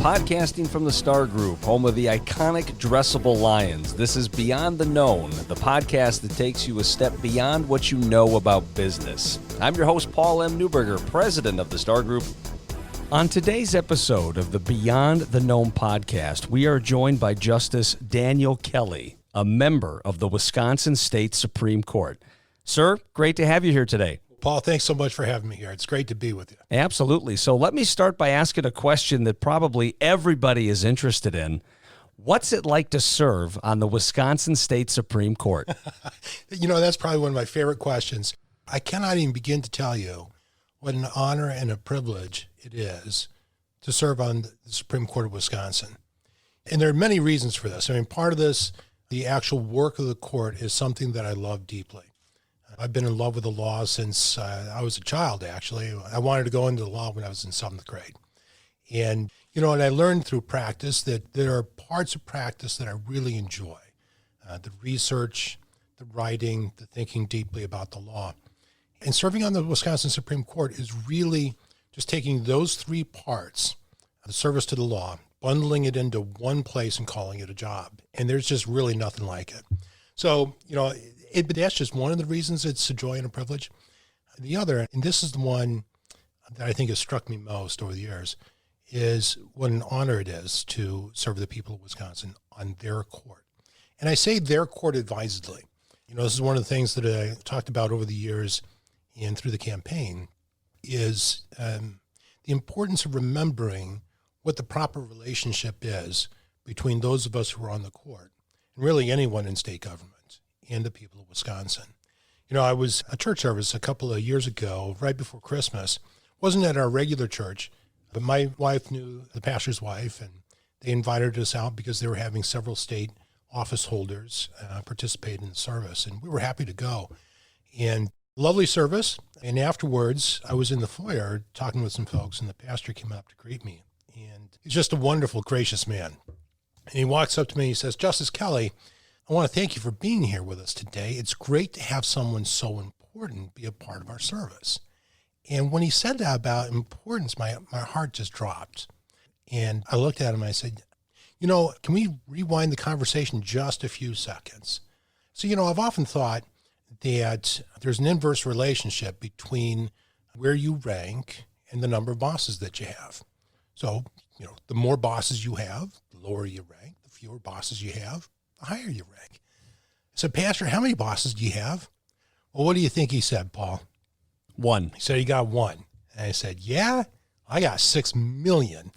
Podcasting from the Star Group, home of the iconic dressable lions. This is Beyond the Known, the podcast that takes you a step beyond what you know about business. I'm your host, Paul M. Newberger, president of the Star Group. On today's episode of the Beyond the Known podcast, we are joined by Justice Daniel Kelly, a member of the Wisconsin State Supreme Court. Sir, great to have you here today. Paul, thanks so much for having me here. It's great to be with you. Absolutely. So let me start by asking a question that probably everybody is interested in. What's it like to serve on the Wisconsin State Supreme Court? That's probably one of my favorite questions. I cannot even begin to tell you what an honor and a privilege it is to serve on the Supreme Court of Wisconsin. And there are many reasons for this. I mean, part of this, the actual work of the court, is something that I love deeply. I've been in love with the law since I was a child, actually. I wanted to go into the law when I was in 7th grade. And I learned through practice that there are parts of practice that I really enjoy. The research, the writing, the thinking deeply about the law. And serving on the Wisconsin Supreme Court is really just taking those three parts, the service to the law, bundling it into one place and calling it a job. And there's just really nothing like it. So, but that's just one of the reasons it's a joy and a privilege. The other, and this is the one that I think has struck me most over the years, is what an honor it is to serve the people of Wisconsin on their court. And I say their court advisedly. This is one of the things that I talked about over the years and through the campaign is the importance of remembering what the proper relationship is between those of us who are on the court and really anyone in state government and the people of Wisconsin. I was at a church service a couple of years ago, right before Christmas. Wasn't at our regular church, but my wife knew the pastor's wife, and they invited us out because they were having several state office holders participate in the service, and we were happy to go. And lovely service, and afterwards, I was in the foyer talking with some folks, and the pastor came up to greet me, and he's just a wonderful, gracious man. And he walks up to me and he says, "Justice Kelly, I want to thank you for being here with us today. It's great to have someone so important be a part of our service." And when he said that about importance, my heart just dropped. And I looked at him and I said, can we rewind the conversation just a few seconds? So, I've often thought that there's an inverse relationship between where you rank and the number of bosses that you have. So, the more bosses you have, the lower you rank. The fewer bosses you have, the higher you rank. I said, "Pastor, how many bosses do you have?" Well, what do you think he said, Paul? 1. He said he got 1. And I said, "Yeah, I got 6 million.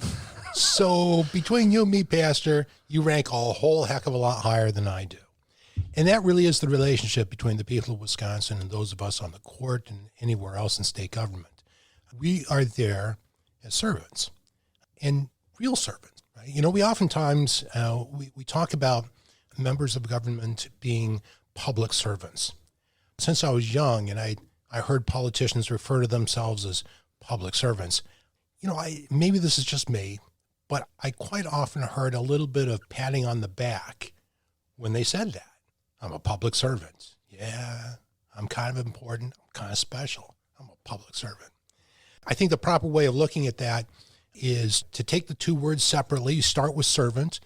So between you and me, Pastor, you rank a whole heck of a lot higher than I do." And that really is the relationship between the people of Wisconsin and those of us on the court and anywhere else in state government. We are there as servants, and real servants, right? We oftentimes, we talk about members of government being public servants. Since I was young and I heard politicians refer to themselves as public servants, maybe this is just me, but I quite often heard a little bit of patting on the back when they said that. I'm a public servant. Yeah, I'm kind of important. I'm kind of special. I'm a public servant. I think the proper way of looking at that is to take the two words separately. You start with servant,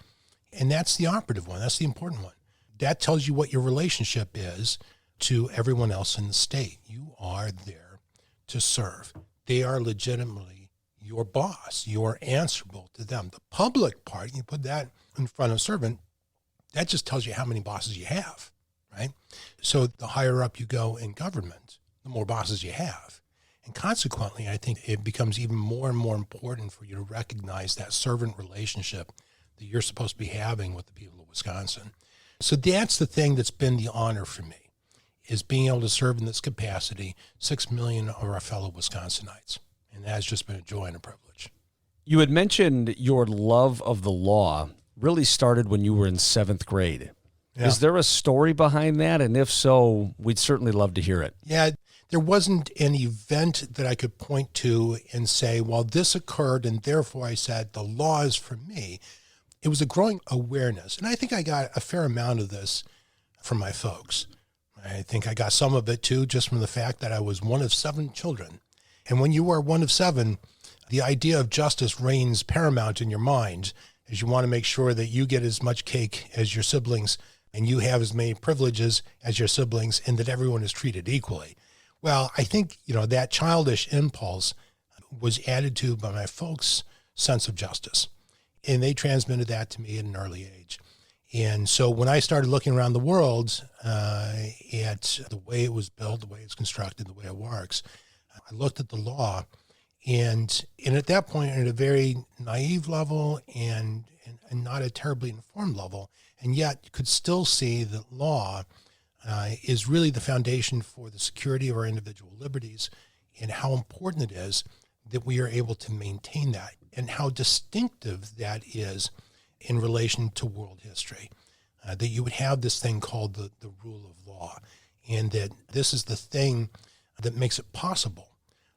and that's the operative one. That's the important one. That tells you what your relationship is to everyone else in the state. You are there to serve. They are legitimately your boss. You are answerable to them. The public part, you put that in front of servant, that just tells you how many bosses you have, right? So the higher up you go in government, the more bosses you have. And consequently, I think it becomes even more and more important for you to recognize that servant relationship that you're supposed to be having with the people of Wisconsin. So that's the thing that's been the honor for me, is being able to serve in this capacity 6 million of our fellow Wisconsinites. And that has just been a joy and a privilege. You had mentioned your love of the law really started when you were in 7th grade. Yeah. Is there a story behind that? And if so, we'd certainly love to hear it. Yeah, there wasn't an event that I could point to and say, well, this occurred, and therefore I said the law is for me. It was a growing awareness. And I think I got a fair amount of this from my folks. I think I got some of it, too, just from the fact that I was one of 7 children. And when you are one of 7, the idea of justice reigns paramount in your mind, as you want to make sure that you get as much cake as your siblings and you have as many privileges as your siblings and that everyone is treated equally. Well, I think, that childish impulse was added to by my folks' sense of justice. And they transmitted that to me at an early age. And so when I started looking around the world at the way it was built, the way it's constructed, the way it works, I looked at the law. And at that point, at a very naive level and not a terribly informed level, and yet you could still see that law is really the foundation for the security of our individual liberties and how important it is that we are able to maintain that and how distinctive that is in relation to world history, that you would have this thing called the rule of law, and that this is the thing that makes it possible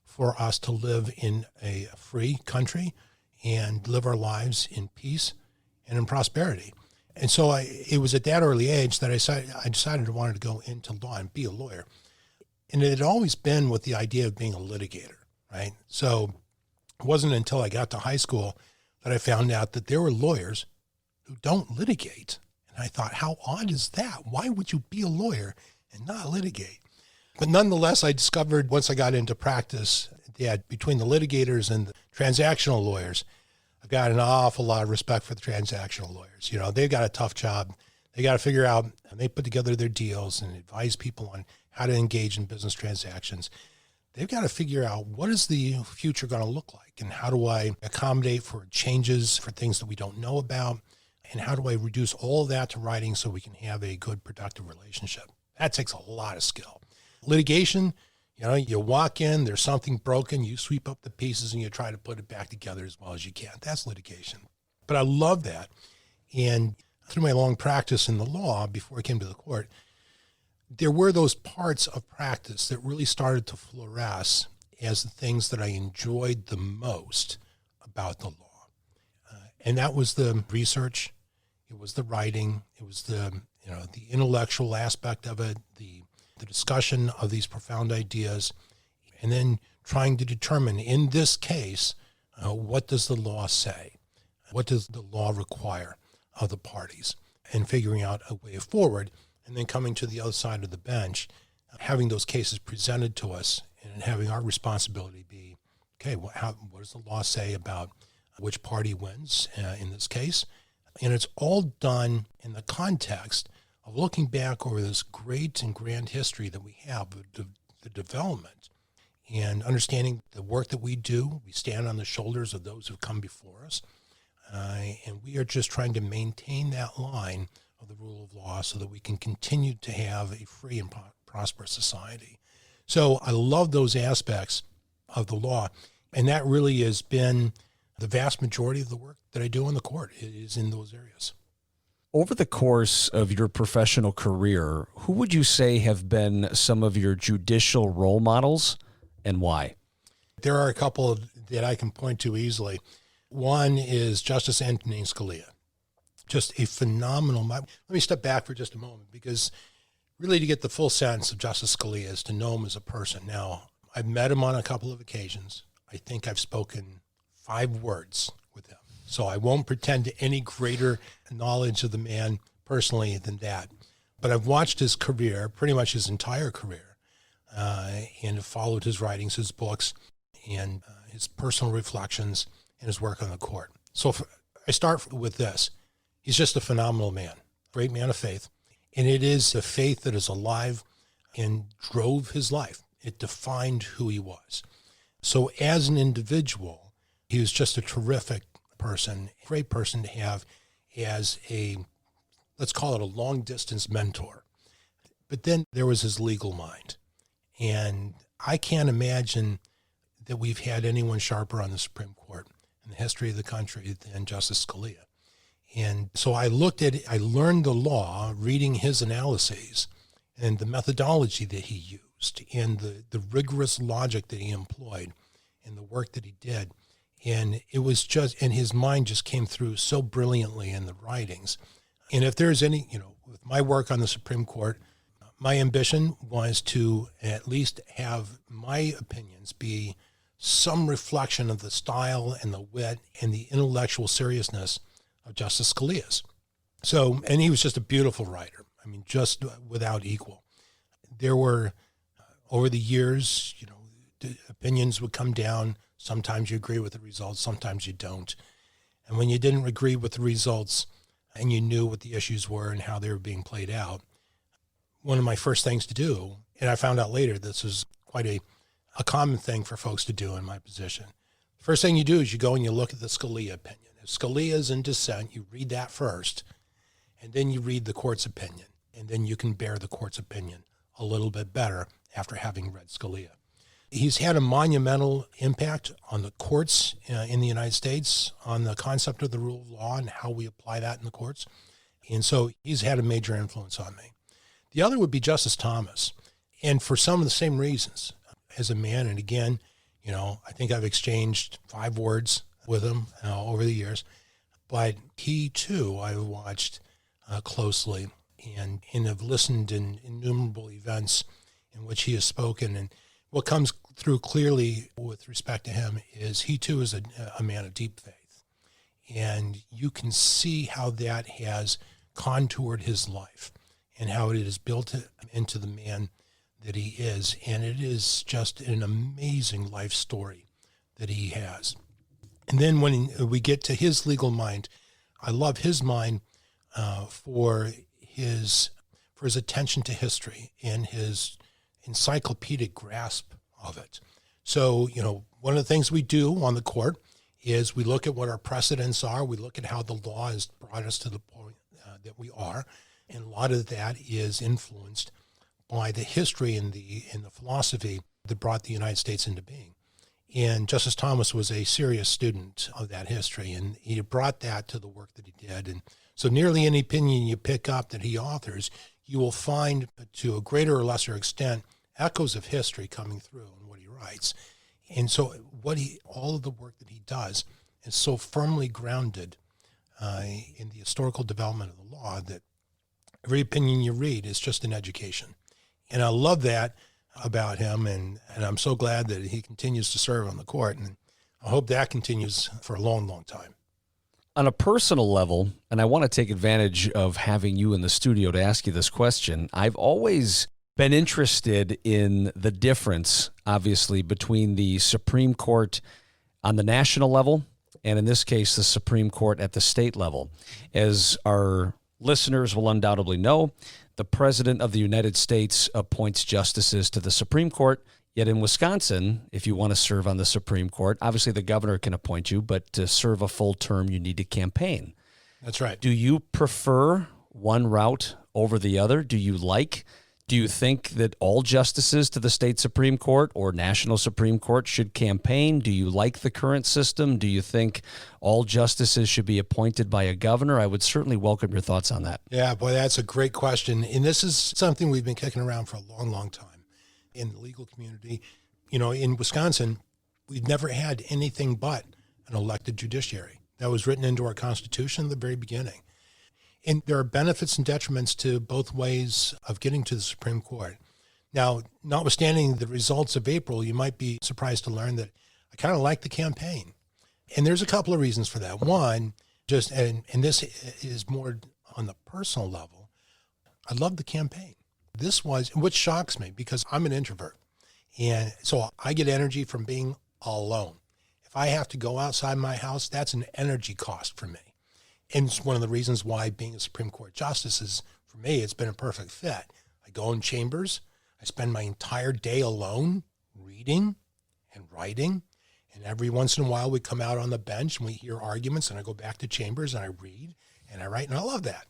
for us to live in a free country and live our lives in peace and in prosperity. And so it was at that early age that I decided I wanted to go into law and be a lawyer. And it had always been with the idea of being a litigator, right? So it wasn't until I got to high school that I found out that there were lawyers who don't litigate. And I thought, how odd is that? Why would you be a lawyer and not litigate? But nonetheless, I discovered once I got into practice that between the litigators and the transactional lawyers, I've got an awful lot of respect for the transactional lawyers. They've got a tough job. They got to figure out, and they put together their deals and advise people on how to engage in business transactions. They've got to figure out what is the future going to look like and how do I accommodate for changes, for things that we don't know about, and how do I reduce all of that to writing so we can have a good, productive relationship. That takes a lot of skill. Litigation, you walk in, there's something broken, you sweep up the pieces and you try to put it back together as well as you can. That's litigation. But I love that. And through my long practice in the law before I came to the court, there were those parts of practice that really started to fluoresce as the things that I enjoyed the most about the law. And that was the research, it was the writing, it was the intellectual aspect of it, the discussion of these profound ideas, and then trying to determine, in this case, what does the law say? What does the law require of the parties? And figuring out a way forward, and then coming to the other side of the bench, having those cases presented to us, and having our responsibility be, okay, what does the law say about which party wins in this case? And it's all done in the context of looking back over this great and grand history that we have, the development, and understanding the work that we do. We stand on the shoulders of those who've come before us, and we are just trying to maintain that line of the rule of law so that we can continue to have a free and prosperous society. So I love those aspects of the law, and that really has been the vast majority of the work that I do in the court. It is in those areas. Over the course of your professional career, who would you say have been some of your judicial role models and why? There are a couple that I can point to easily. One is Justice Antonin Scalia. Just a phenomenal. Let me step back for just a moment, because really to get the full sense of Justice Scalia is to know him as a person. Now, I've met him on a couple of occasions. I think I've spoken 5 words with him. So I won't pretend to any greater knowledge of the man personally than that. But I've watched his career, pretty much his entire career, and have followed his writings, his books, and his personal reflections and his work on the court. So I start with this. He's just a phenomenal man, great man of faith. And it is the faith that is alive and drove his life. It defined who he was. So as an individual, he was just a terrific person, great person to have as a, let's call it a long distance mentor. But then there was his legal mind. And I can't imagine that we've had anyone sharper on the Supreme Court in the history of the country than Justice Scalia. And so I learned the law reading his analyses and the methodology that he used and the rigorous logic that he employed and the work that he did. And it was just, and his mind just came through so brilliantly in the writings. And if there's any, with my work on the Supreme Court, my ambition was to at least have my opinions be some reflection of the style and the wit and the intellectual seriousness of Justice Scalia's. So, and he was just a beautiful writer. I mean, just without equal. There were, over the years, the opinions would come down. Sometimes you agree with the results, sometimes you don't. And when you didn't agree with the results and you knew what the issues were and how they were being played out, one of my first things to do, and I found out later this was quite a common thing for folks to do in my position. First thing you do is you go and you look at the Scalia opinion. If Scalia is in dissent, you read that first, and then you read the court's opinion, and then you can bear the court's opinion a little bit better after having read Scalia. He's had a monumental impact on the courts in the United States, on the concept of the rule of law and how we apply that in the courts. And so he's had a major influence on me. The other would be Justice Thomas, and for some of the same reasons. As a man, and again, I think I've exchanged 5 words with him over the years, but he too I've watched closely and have listened in innumerable events in which he has spoken. And what comes through clearly with respect to him is he too is a man of deep faith. And you can see how that has contoured his life and how it has built him into the man that he is. And it is just an amazing life story that he has. And then when we get to his legal mind, I love his mind for his attention to history and his encyclopedic grasp of it. So, one of the things we do on the court is we look at what our precedents are. We look at how the law has brought us to the point that we are. And a lot of that is influenced by the history and the philosophy that brought the United States into being. And Justice Thomas was a serious student of that history, and he brought that to the work that he did. And so nearly any opinion you pick up that he authors, you will find, to a greater or lesser extent, echoes of history coming through in what he writes. And so all of the work that he does is so firmly grounded in the historical development of the law that every opinion you read is just an education. And I love that about him, and I'm so glad that he continues to serve on the court, and I hope that continues for a long, long time. On a personal level, and I want to take advantage of having you in the studio to ask you this question, I've always been interested in the difference, obviously, between the Supreme Court on the national level and, in this case, the Supreme Court at the state level. As our listeners will undoubtedly know, the President of the United States appoints justices to the Supreme Court. Yet in Wisconsin, if you want to serve on the Supreme Court, obviously the governor can appoint you, but to serve a full term, you need to campaign. That's right. Do you prefer one route over the other? Do you think that all justices to the state Supreme Court or national Supreme Court should campaign? Do you like the current system? Do you think all justices should be appointed by a governor? I would certainly welcome your thoughts on that. Yeah, boy, that's a great question. And this is something we've been kicking around for a long, long time in the legal community. In Wisconsin, we've never had anything but an elected judiciary. That was written into our Constitution at the very beginning. And there are benefits and detriments to both ways of getting to the Supreme Court. Now, notwithstanding the results of April, you might be surprised to learn that I kind of like the campaign. And there's a couple of reasons for that. One, and this is more on the personal level, I love the campaign. Which shocks me because I'm an introvert. And so I get energy from being alone. If I have to go outside my house, that's an energy cost for me. And it's one of the reasons why being a Supreme Court justice is, for me, it's been a perfect fit. I go in chambers. I spend my entire day alone reading and writing. And every once in a while we come out on the bench and we hear arguments, and I go back to chambers and I read and I write, and I love that.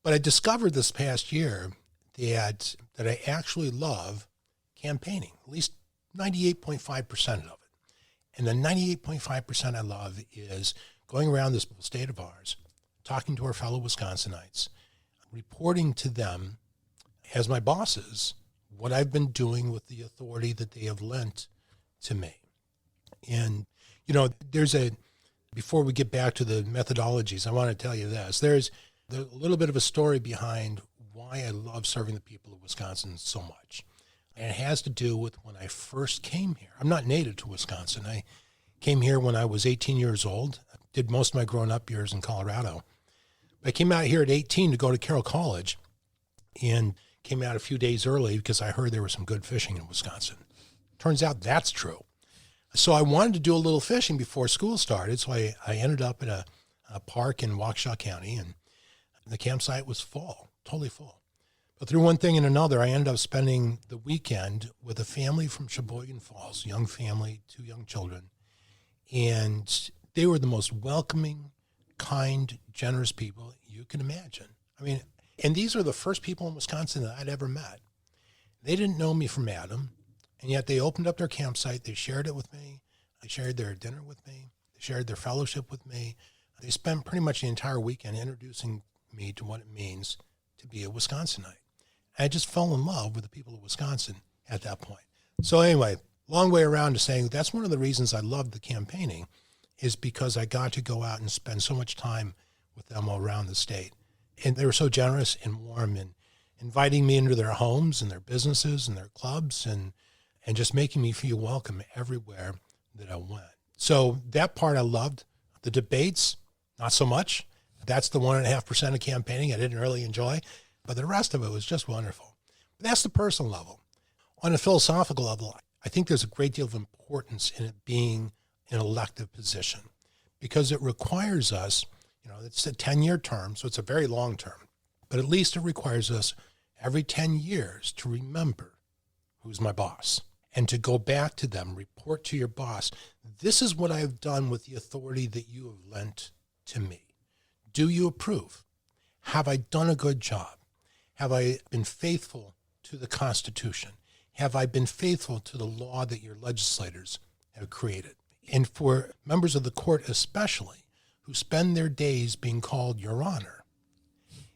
But I discovered this past year that I actually love campaigning, at least 98.5% of it. And the 98.5% I love is going around this state of ours, talking to our fellow Wisconsinites, reporting to them as my bosses what I've been doing with the authority that they have lent to me. And, before we get back to the methodologies, I want to tell you this. There's a little bit of a story behind why I love serving the people of Wisconsin so much. And it has to do with when I first came here. I'm not native to Wisconsin. I came here when I was 18 years old. I did most of my growing up years in Colorado. I came out here at 18 to go to Carroll College and came out a few days early because I heard there was some good fishing in Wisconsin. Turns out that's true. So I wanted to do a little fishing before school started. So I ended up at a park in Waukesha County, and the campsite was full, totally full. But through one thing and another, I ended up spending the weekend with a family from Sheboygan Falls, young family, 2 young children. And they were the most welcoming, kind, generous people you can imagine. I mean, and these are the first people in Wisconsin that I'd ever met. They didn't know me from Adam, and yet they opened up their campsite. They shared it with me. They shared their dinner with me. They shared their fellowship with me. They spent pretty much the entire weekend introducing me to what it means to be a Wisconsinite. I just fell in love with the people of Wisconsin at that point. So anyway, long way around to saying that's one of the reasons I loved the campaigning, is because I got to go out and spend so much time with them all around the state. And they were so generous and warm in inviting me into their homes and their businesses and their clubs and just making me feel welcome everywhere that I went. So that part I loved. The debates, not so much. That's the 1.5% of campaigning I didn't really enjoy. But the rest of it was just wonderful. But that's the personal level. On a philosophical level, I think there's a great deal of importance in it being an elective position because it requires us, it's a 10-year term, so it's a very long term, but at least it requires us every 10 years to remember who's my boss and to go back to them, report to your boss. This is what I've done with the authority that you have lent to me. Do you approve? Have I done a good job? Have I been faithful to the Constitution? Have I been faithful to the law that your legislators have created? And for members of the court especially, who spend their days being called Your Honor,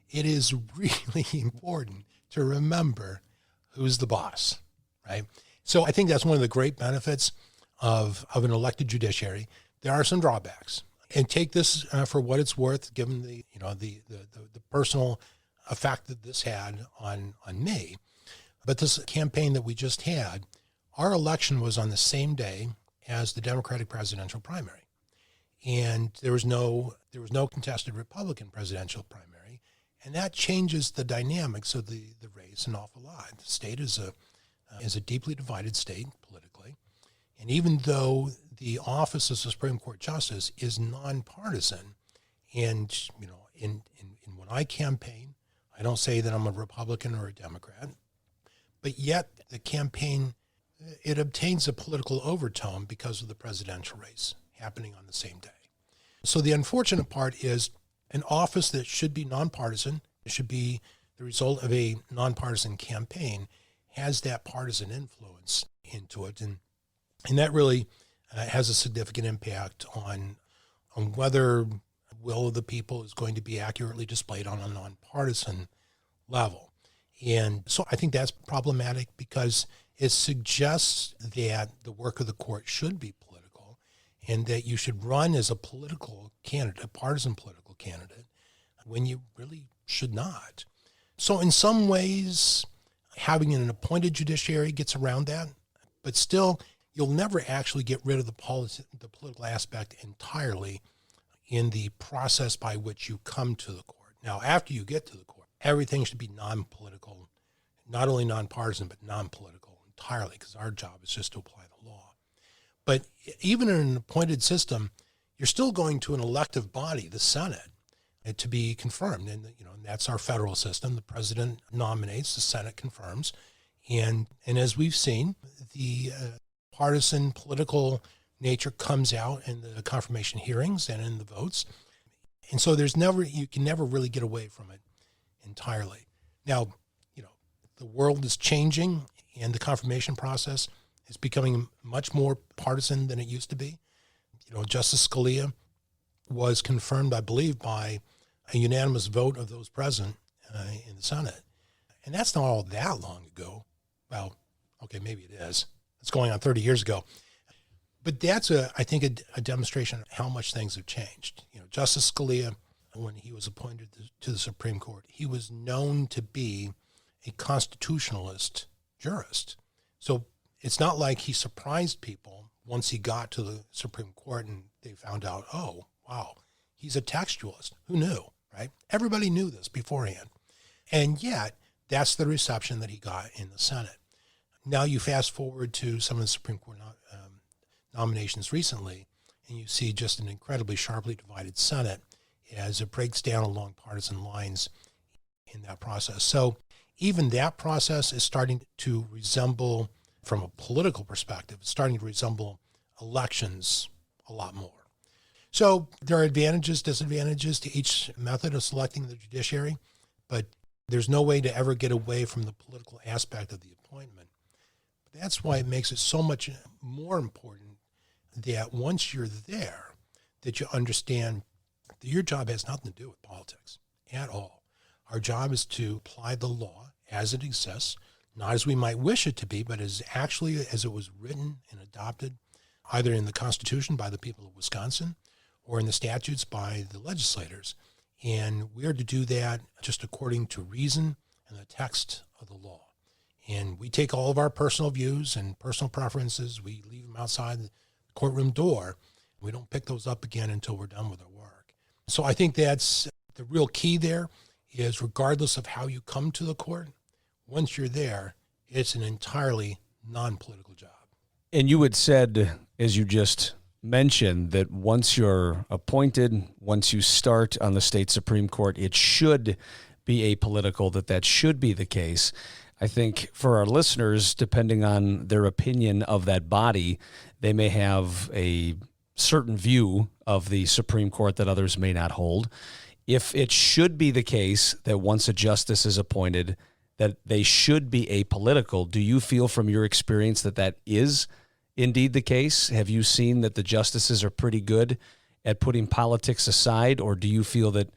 it is really important to remember who's the boss, right? So I think that's one of the great benefits of an elected judiciary. There are some drawbacks. And take this for what it's worth, given the personal effect that this had on me. But this campaign that we just had, our election was on the same day as the Democratic presidential primary. And there was no contested Republican presidential primary. And that changes the dynamics of the race an awful lot. The state is a deeply divided state politically. And even though the office of Supreme Court Justice is nonpartisan, and in when I campaign, I don't say that I'm a Republican or a Democrat, but yet the campaign, it obtains a political overtone because of the presidential race happening on the same day. So the unfortunate part is an office that should be nonpartisan, it should be the result of a nonpartisan campaign, has that partisan influence into it. And that really has a significant impact on whether will of the people is going to be accurately displayed on a nonpartisan level. And so I think that's problematic because it suggests that the work of the court should be political and that you should run as a political candidate, a partisan political candidate, when you really should not. So in some ways, having an appointed judiciary gets around that, but still, you'll never actually get rid of the political aspect entirely in the process by which you come to the court. Now, after you get to the court, everything should be non-political, not only non-partisan, but non-political entirely, because our job is just to apply the law. But even in an appointed system, you're still going to an elective body, the Senate, to be confirmed. And that's our federal system. The president nominates, the Senate confirms. And as we've seen, the partisan political nature comes out in the confirmation hearings and in the votes. And so you can never really get away from it entirely. Now, the world is changing and the confirmation process is becoming much more partisan than it used to be. Justice Scalia was confirmed, I believe, by a unanimous vote of those present in the Senate. And that's not all that long ago. Well, okay, maybe it is. It's going on 30 years ago. But that's, I think, a demonstration of how much things have changed. Justice Scalia, when he was appointed to the Supreme Court, he was known to be a constitutionalist jurist. So it's not like he surprised people once he got to the Supreme Court and they found out, oh, wow, he's a textualist. Who knew, right? Everybody knew this beforehand. And yet, that's the reception that he got in the Senate. Now you fast forward to some of the Supreme Court nominations recently, and you see just an incredibly sharply divided Senate as it breaks down along partisan lines in that process. So even that process is starting to resemble, from a political perspective, it's starting to resemble elections a lot more. So there are advantages, disadvantages to each method of selecting the judiciary, but there's no way to ever get away from the political aspect of the appointment. But that's why it makes it so much more important that once you're there, that you understand that your job has nothing to do with politics at all. Our job is to apply the law as it exists, not as we might wish it to be, but as actually as it was written and adopted, either in the Constitution by the people of Wisconsin or in the statutes by the legislators. And we are to do that just according to reason and the text of the law. And we take all of our personal views and personal preferences, we leave them outside the courtroom door. We don't pick those up again until we're done with our work. So I think that's the real key there, is regardless of how you come to the court, once you're there, it's an entirely non-political job. And you had said, as you just mentioned, that once you're appointed, once you start on the state Supreme Court, it should be apolitical, that should be the case. I think for our listeners, depending on their opinion of that body, they may have a certain view of the Supreme Court that others may not hold. If it should be the case that once a justice is appointed, that they should be apolitical, do you feel from your experience that is indeed the case? Have you seen that the justices are pretty good at putting politics aside, or do you feel that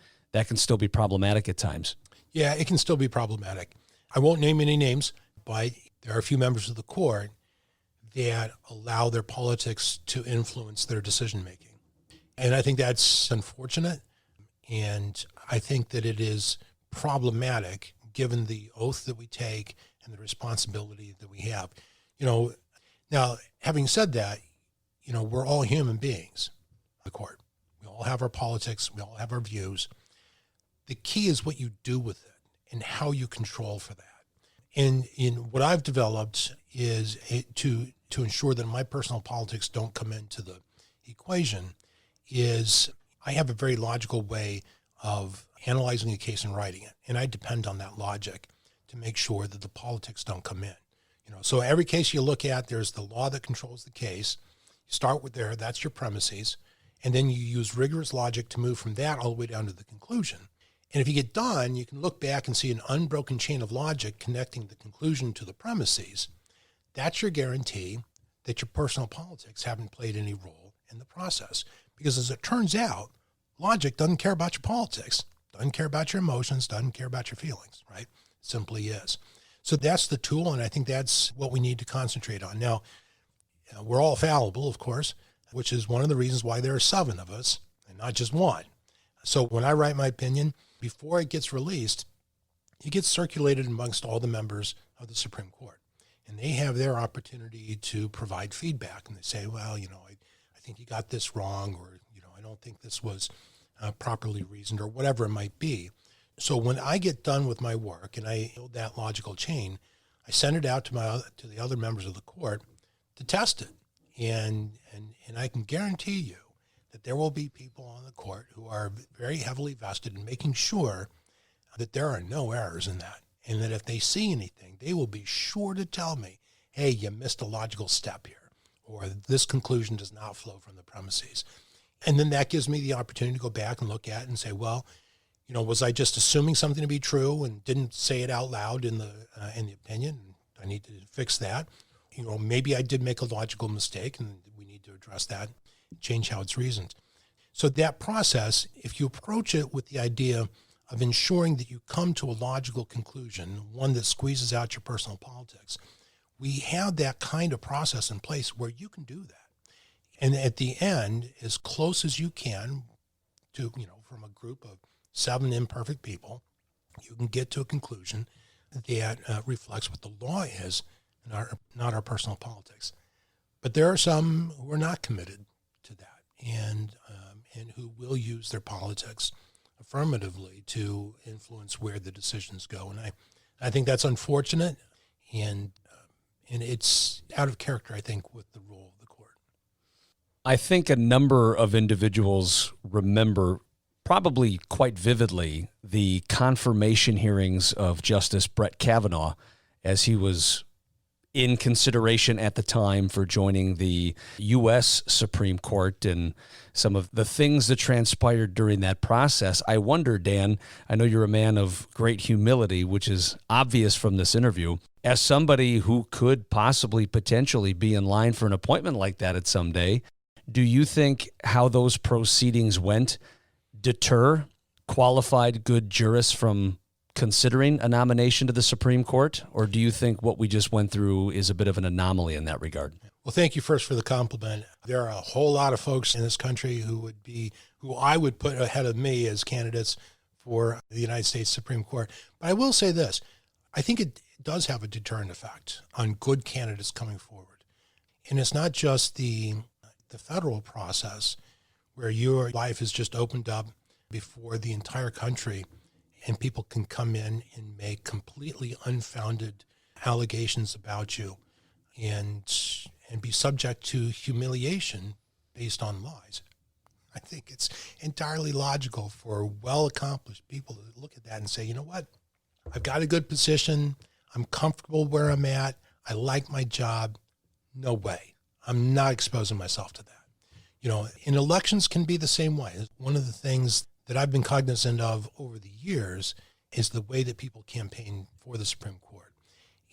can still be problematic at times? Yeah, it can still be problematic. I won't name any names, but there are a few members of the court that allow their politics to influence their decision-making. And I think that's unfortunate. And I think that it is problematic given the oath that we take and the responsibility that we have. Now, having said that, we're all human beings, the court. We all have our politics. We all have our views. The key is what you do with it and how you control for that. And in what I've developed is to ensure that my personal politics don't come into the equation is I have a very logical way of analyzing a case and writing it. And I depend on that logic to make sure that the politics don't come in. So every case you look at, there's the law that controls the case. You start with there, that's your premises. And then you use rigorous logic to move from that all the way down to the conclusion. And if you get done, you can look back and see an unbroken chain of logic connecting the conclusion to the premises. That's your guarantee that your personal politics haven't played any role in the process. Because as it turns out, logic doesn't care about your politics, doesn't care about your emotions, doesn't care about your feelings, right? It simply is. So that's the tool, and I think that's what we need to concentrate on. Now, we're all fallible, of course, which is one of the reasons why there are 7 of us and not just one. So when I write my opinion, before it gets released, it gets circulated amongst all the members of the Supreme Court. And they have their opportunity to provide feedback. And they say, well, I think you got this wrong, or, I don't think this was properly reasoned, or whatever it might be. So when I get done with my work and I build that logical chain, I send it out to the other members of the court to test it. And I can guarantee you that there will be people on the court who are very heavily vested in making sure that there are no errors in that. And that if they see anything, they will be sure to tell me, hey, you missed a logical step here, or this conclusion does not flow from the premises. And then that gives me the opportunity to go back and look at it and say, well, was I just assuming something to be true and didn't say it out loud in the opinion? I need to fix that. Maybe I did make a logical mistake, and we need to address that, change how it's reasoned. So that process, if you approach it with the idea of ensuring that you come to a logical conclusion, one that squeezes out your personal politics, we have that kind of process in place where you can do that. And at the end, as close as you can to, from a group of 7 imperfect people, you can get to a conclusion that reflects what the law is, not our personal politics. But there are some who are not committed to that and who will use their politics affirmatively to influence where the decisions go. And I think that's unfortunate, and it's out of character, I think, with the role of the court. I think a number of individuals remember probably quite vividly the confirmation hearings of Justice Brett Kavanaugh as he was in consideration at the time for joining the U.S. Supreme Court and some of the things that transpired during that process. I wonder, Dan, I know you're a man of great humility, which is obvious from this interview. As somebody who could possibly potentially be in line for an appointment like that at some day, do you think how those proceedings went deter qualified good jurists from considering a nomination to the Supreme Court? Or do you think what we just went through is a bit of an anomaly in that regard? Well, thank you first for the compliment. There are a whole lot of folks in this country who I would put ahead of me as candidates for the United States Supreme Court. But I will say this, I think it does have a deterrent effect on good candidates coming forward. And it's not just the federal process where your life is just opened up before the entire country and people can come in and make completely unfounded allegations about you and be subject to humiliation based on lies. I think it's entirely logical for well-accomplished people to look at that and say, you know what? I've got a good position. I'm comfortable where I'm at. I like my job. No way. I'm not exposing myself to that. You know, and elections can be the same way. One of the things that I've been cognizant of over the years is the way that people campaign for the Supreme Court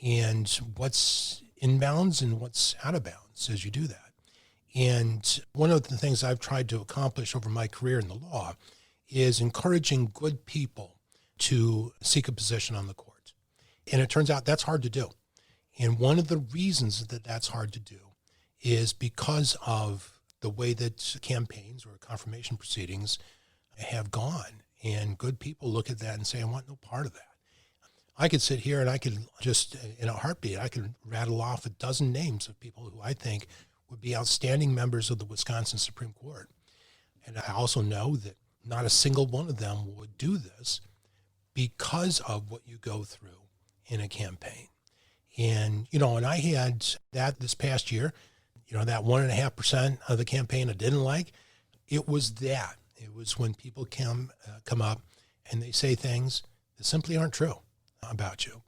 and what's in bounds and what's out of bounds as you do that. And one of the things I've tried to accomplish over my career in the law is encouraging good people to seek a position on the court. And it turns out that's hard to do. And one of the reasons that that's hard to do is because of the way that campaigns or confirmation proceedings have gone. And good people look at that and say, I want no part of that. I could sit here and I could just, in a heartbeat, I could rattle off a dozen names of people who I think would be outstanding members of the Wisconsin Supreme Court. And I also know that not a single one of them would do this because of what you go through in a campaign. And, you know, and I had that this past year, you know, that 1.5% of the campaign I didn't like. It was that. It was when people come up and they say things that simply aren't true about you.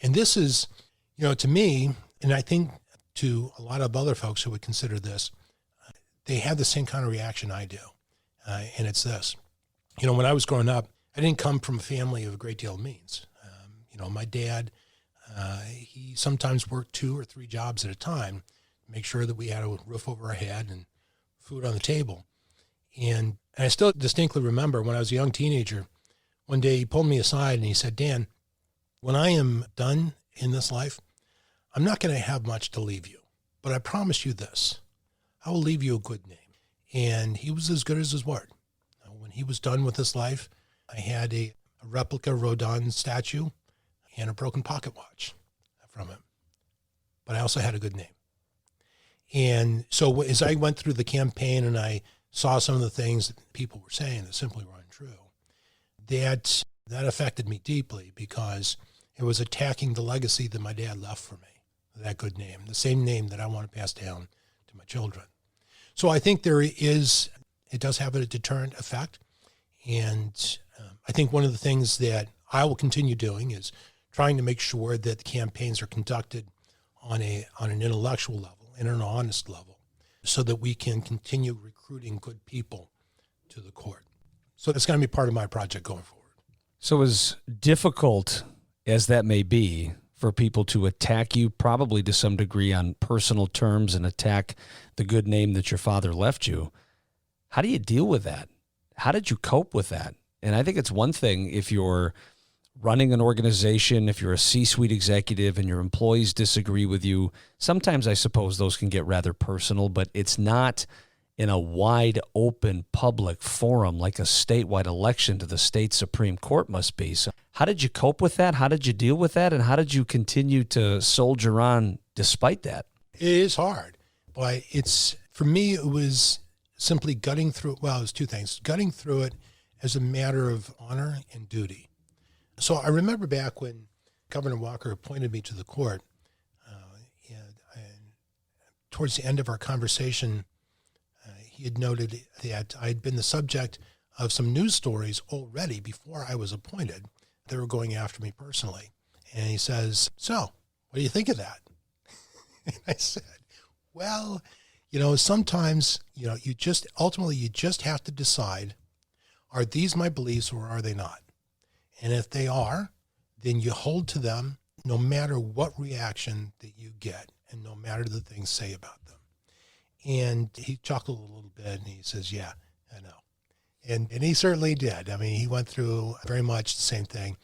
And this is, you know, to me, and I think to a lot of other folks who would consider this, they have the same kind of reaction I do. And it's this. You know, when I was growing up, I didn't come from a family of a great deal of means. You know, my dad, he sometimes worked 2 or 3 jobs at a time to make sure that we had a roof over our head and food on the table. And I still distinctly remember when I was a young teenager, one day he pulled me aside and he said, Dan, when I am done in this life, I'm not going to have much to leave you, but I promise you this, I will leave you a good name. And he was as good as his word. When he was done with his life, I had a replica Rodin statue and a broken pocket watch from him. But I also had a good name. And so as I went through the campaign and I saw some of the things that people were saying that simply were untrue, that affected me deeply because it was attacking the legacy that my dad left for me, that good name, the same name that I want to pass down to my children. So I think it does have a deterrent effect. And I think one of the things that I will continue doing is trying to make sure that the campaigns are conducted on an intellectual level and an honest level so that we can continue recruiting good people to the court. So that's going to be part of my project going forward. So as difficult as that may be for people to attack you, probably to some degree on personal terms, and attack the good name that your father left you, how do you deal with that? How did you cope with that? And I think it's one thing if you're running an organization, if you're a C-suite executive and your employees disagree with you, sometimes I suppose those can get rather personal, but it's not in a wide open public forum like a statewide election to the state Supreme Court must be. So how did you cope with that? How did you deal with that? And how did you continue to soldier on despite that? It is hard, but for me, it was simply gutting through it. Well, it was two things: gutting through it as a matter of honor and duty. So I remember back when Governor Walker appointed me to the court, and towards the end of our conversation, he had noted that I'd been the subject of some news stories already before I was appointed. They were going after me personally. And he says, "So, what do you think of that?" And I said, "Well, sometimes, you just have to decide, are these my beliefs or are they not? And if they are, then you hold to them no matter what reaction that you get and no matter the things say about them." And he chuckled a little bit and he says, "Yeah, I know." And he certainly did. I mean, he went through very much the same thing,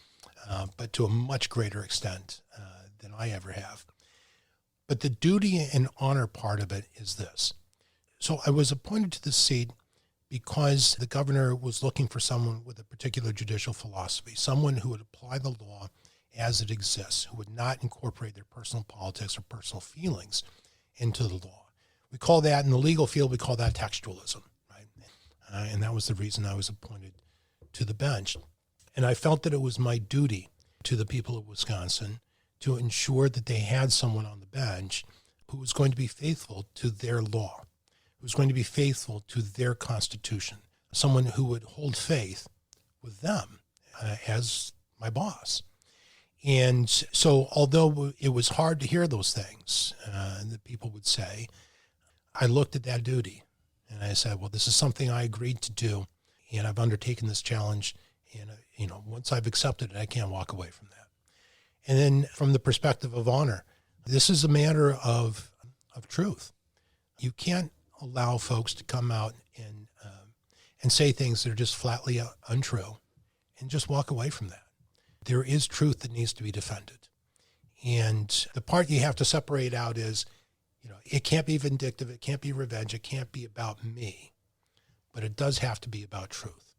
but to a much greater extent than I ever have. But the duty and honor part of it is this. So I was appointed to the seat because the governor was looking for someone with a particular judicial philosophy, someone who would apply the law as it exists, who would not incorporate their personal politics or personal feelings into the law. We call that, in the legal field, we call that textualism, right? And that was the reason I was appointed to the bench. And I felt that it was my duty to the people of Wisconsin to ensure that they had someone on the bench who was going to be faithful to their law, who was going to be faithful to their Constitution, someone who would hold faith with them as my boss. And so although it was hard to hear those things that people would say, I looked at that duty and I said, well, this is something I agreed to do, and I've undertaken this challenge. And, once I've accepted it, I can't walk away from that. And then from the perspective of honor, this is a matter of truth. You can't allow folks to come out and say things that are just flatly untrue and just walk away from that. There is truth that needs to be defended. And the part you have to separate out is, it can't be vindictive, it can't be revenge, it can't be about me, but it does have to be about truth.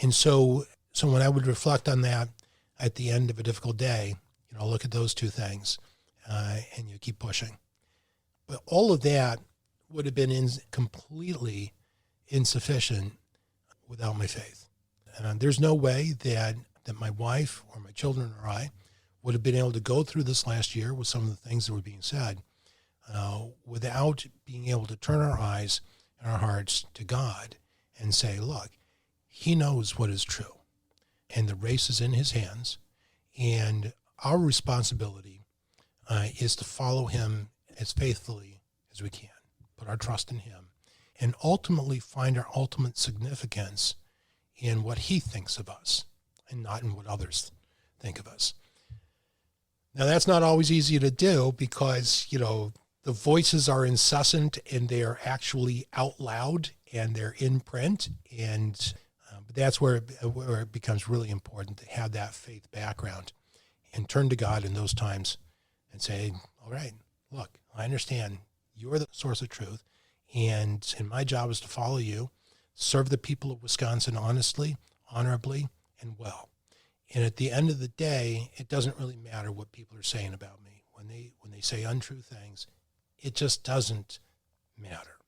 And so when I would reflect on that at the end of a difficult day, look at those two things and you keep pushing. But all of that would have been completely insufficient without my faith. And there's no way that my wife or my children or I would have been able to go through this last year with some of the things that were being said without being able to turn our eyes and our hearts to God and say, look, he knows what is true, and the race is in his hands, and our responsibility is to follow him as faithfully as we can, put our trust in him, and ultimately find our ultimate significance in what he thinks of us and not in what others think of us. Now, that's not always easy to do because, the voices are incessant and they are actually out loud and they're in print. And but that's where it becomes really important to have that faith background and turn to God in those times and say, all right, look, I understand you're the source of truth, and my job is to follow you, serve the people of Wisconsin honestly, honorably, and well. And at the end of the day, it doesn't really matter what people are saying about me. When they say untrue things, it just doesn't matter.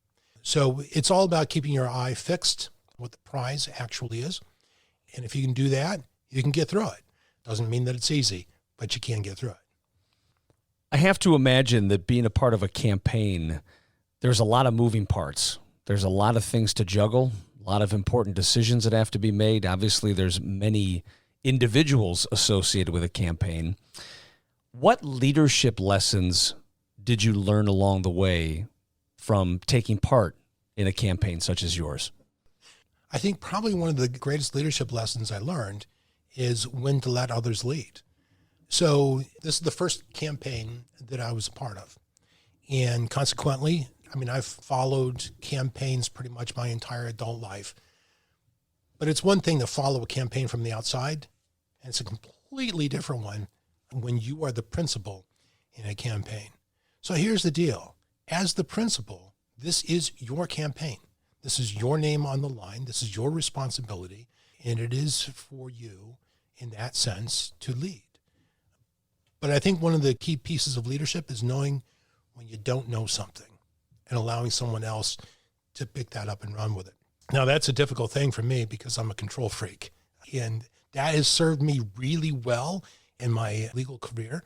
So it's all about keeping your eye fixed on what the prize actually is. And if you can do that, you can get through it. Doesn't mean that it's easy, but you can get through it. I have to imagine that being a part of a campaign, there's a lot of moving parts. There's a lot of things to juggle, a lot of important decisions that have to be made. Obviously, there's many individuals associated with a campaign. What leadership lessons did you learn along the way from taking part in a campaign such as yours? I think probably one of the greatest leadership lessons I learned is when to let others lead. So this is the first campaign that I was a part of. And consequently, I've followed campaigns pretty much my entire adult life. But it's one thing to follow a campaign from the outside, and it's a completely different one when you are the principal in a campaign. So here's the deal. As the principal, this is your campaign. This is your name on the line. This is your responsibility. And it is for you, in that sense, to lead. But I think one of the key pieces of leadership is knowing when you don't know something and allowing someone else to pick that up and run with it. Now, that's a difficult thing for me because I'm a control freak. And that has served me really well in my legal career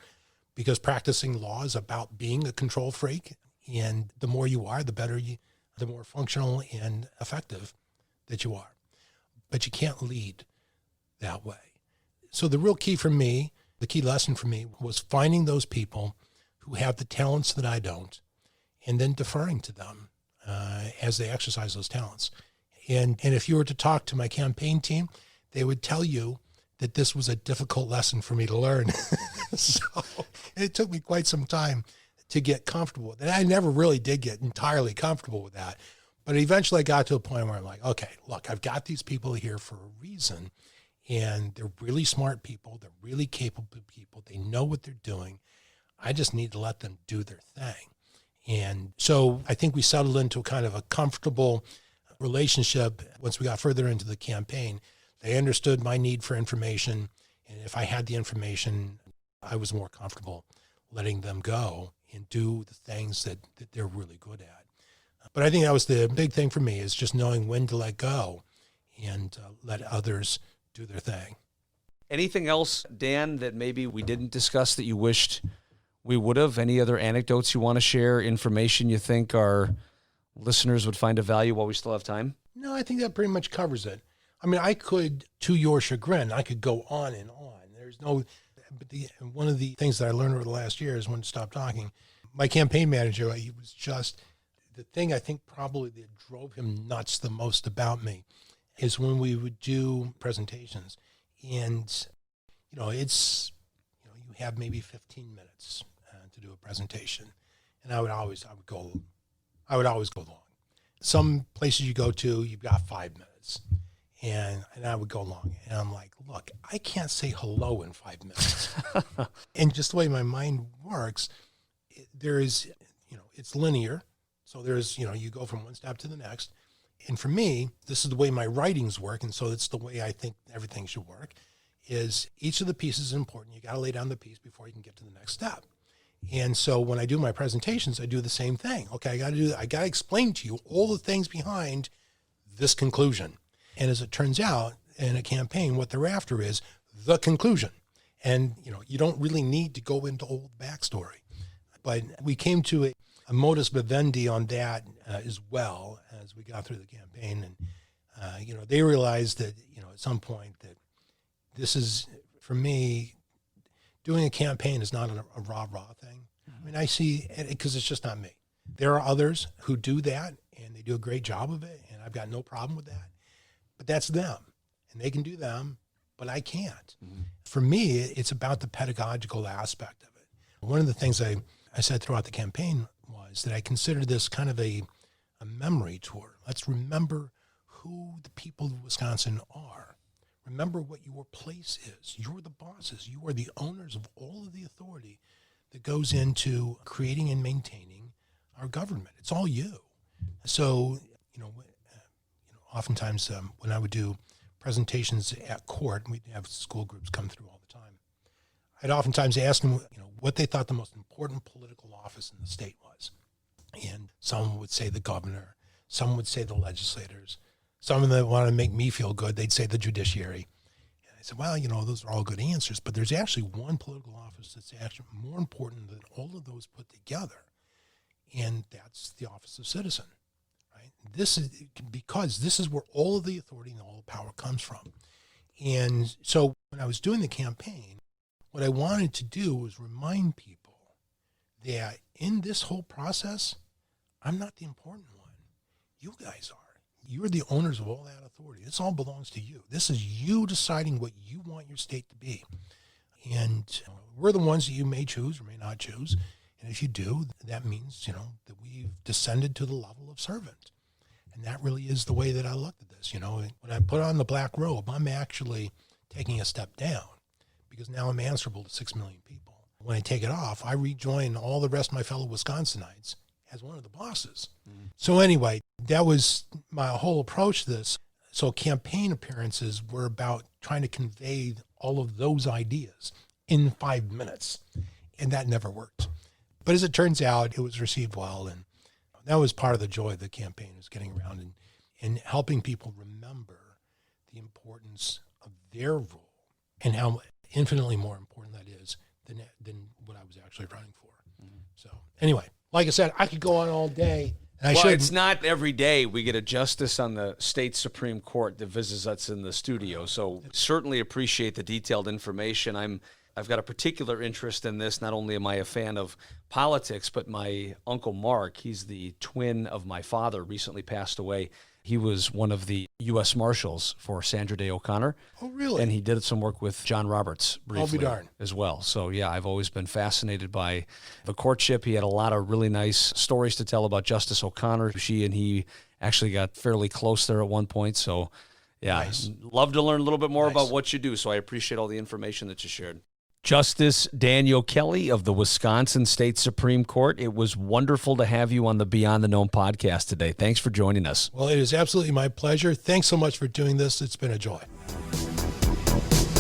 because practicing law is about being a control freak. And the more you are, the better the more functional and effective that you are. But you can't lead that way. So the real key for me, the key lesson for me was finding those people who have the talents that I don't, and then deferring to them as they exercise those talents. And if you were to talk to my campaign team, they would tell you that this was a difficult lesson for me to learn. So it took me quite some time to get comfortable with it. And I never really did get entirely comfortable with that. But eventually I got to a point where I'm like, okay, look, I've got these people here for a reason. And they're really smart people. They're really capable people. They know what they're doing. I just need to let them do their thing. And so I think we settled into kind of a comfortable relationship once we got further into the campaign. They understood my need for information. And if I had the information, I was more comfortable letting them go and do the things that they're really good at. But I think that was the big thing for me, is just knowing when to let go and let others do their thing. Anything else, Dan, that maybe we didn't discuss that you wished we would have? Any other anecdotes you want to share, information you think our listeners would find of value while we still have time? No, I think that pretty much covers it. I mean, I could, to your chagrin, I could go on and on. There's no, but one of the things that I learned over the last year is when to stop talking. My campaign manager, he was just, the thing I think probably that drove him nuts the most about me is when we would do presentations. And, it's, you have maybe 15 minutes to do a presentation. And I would always go long. Some places you go to, you've got 5 minutes. And I would go long. And I'm like, look, I can't say hello in 5 minutes. And just the way my mind works, there is, it's linear. So there's, you go from one step to the next. And for me, this is the way my writings work. And so it's the way I think everything should work, is each of the pieces is important. You got to lay down the piece before you can get to the next step. And so when I do my presentations, I do the same thing. Okay, I got to explain to you all the things behind this conclusion. And as it turns out, in a campaign, what they're after is the conclusion. And, you don't really need to go into all the backstory. But we came to a modus vivendi on that as well as we got through the campaign. And, they realized that, at some point that this is, for me, doing a campaign is not a rah-rah thing. I mean, I see it because it's just not me. There are others who do that, and they do a great job of it, and I've got no problem with that. But that's them, and they can do them, but I can't. Mm-hmm. For me, it's about the pedagogical aspect of it. One of the things I said throughout the campaign was that I considered this kind of a memory tour. Let's remember who the people of Wisconsin are. Remember what your place is. You're the bosses. You are the owners of all of the authority that goes into creating and maintaining our government. It's all you. So, oftentimes when I would do presentations at court, and we'd have school groups come through all the time, I'd oftentimes ask them, what they thought the most important political office in the state was. And some would say the governor, some would say the legislators, some of them that wanted to make me feel good, they'd say the judiciary. And I said, well, those are all good answers, but there's actually one political office that's actually more important than all of those put together. And that's the office of citizen. This is because this is where all of the authority and all the power comes from. And so when I was doing the campaign, what I wanted to do was remind people that in this whole process, I'm not the important one. You guys are. You're the owners of all that authority. This all belongs to you. This is you deciding what you want your state to be. And we're the ones that you may choose or may not choose. And if you do, that means, that we've descended to the level of servant. And that really is the way that I looked at this. When I put on the black robe, I'm actually taking a step down because now I'm answerable to 6 million people. When I take it off, I rejoin all the rest of my fellow Wisconsinites as one of the bosses. So anyway, that was my whole approach to this. So campaign appearances were about trying to convey all of those ideas in 5 minutes, and that never worked. But as it turns out, it was received well, and that was part of the joy of the campaign, is getting around and helping people remember the importance of their role and how infinitely more important that is than what I was actually running for. So anyway, like I said, I could go on all day. And it's not every day we get a justice on the state Supreme Court that visits us in the studio. So certainly appreciate the detailed information. I've got a particular interest in this. Not only am I a fan of politics, but my Uncle Mark, he's the twin of my father, recently passed away. He was one of the U.S. Marshals for Sandra Day O'Connor. Oh, really? And he did some work with John Roberts briefly. I'll be darned. As well. So, yeah, I've always been fascinated by the courtship. He had a lot of really nice stories to tell about Justice O'Connor. She and he actually got fairly close there at one point. So, yeah, Nice. love to learn a little bit more Nice. about what you do. So I appreciate all the information that you shared. Justice Daniel Kelly of the Wisconsin State Supreme Court. It was wonderful to have you on the Beyond the Known podcast today. Thanks for joining us. Well, it is absolutely my pleasure. Thanks so much for doing this. It's been a joy.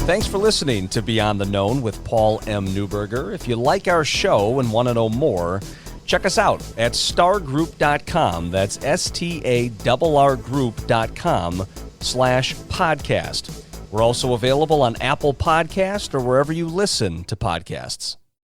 Thanks for listening to Beyond the Known with Paul M. Newberger. If you like our show and want to know more, check us out at stargroup.com. That's STARgroup.com/podcast. We're also available on Apple Podcast or wherever you listen to podcasts.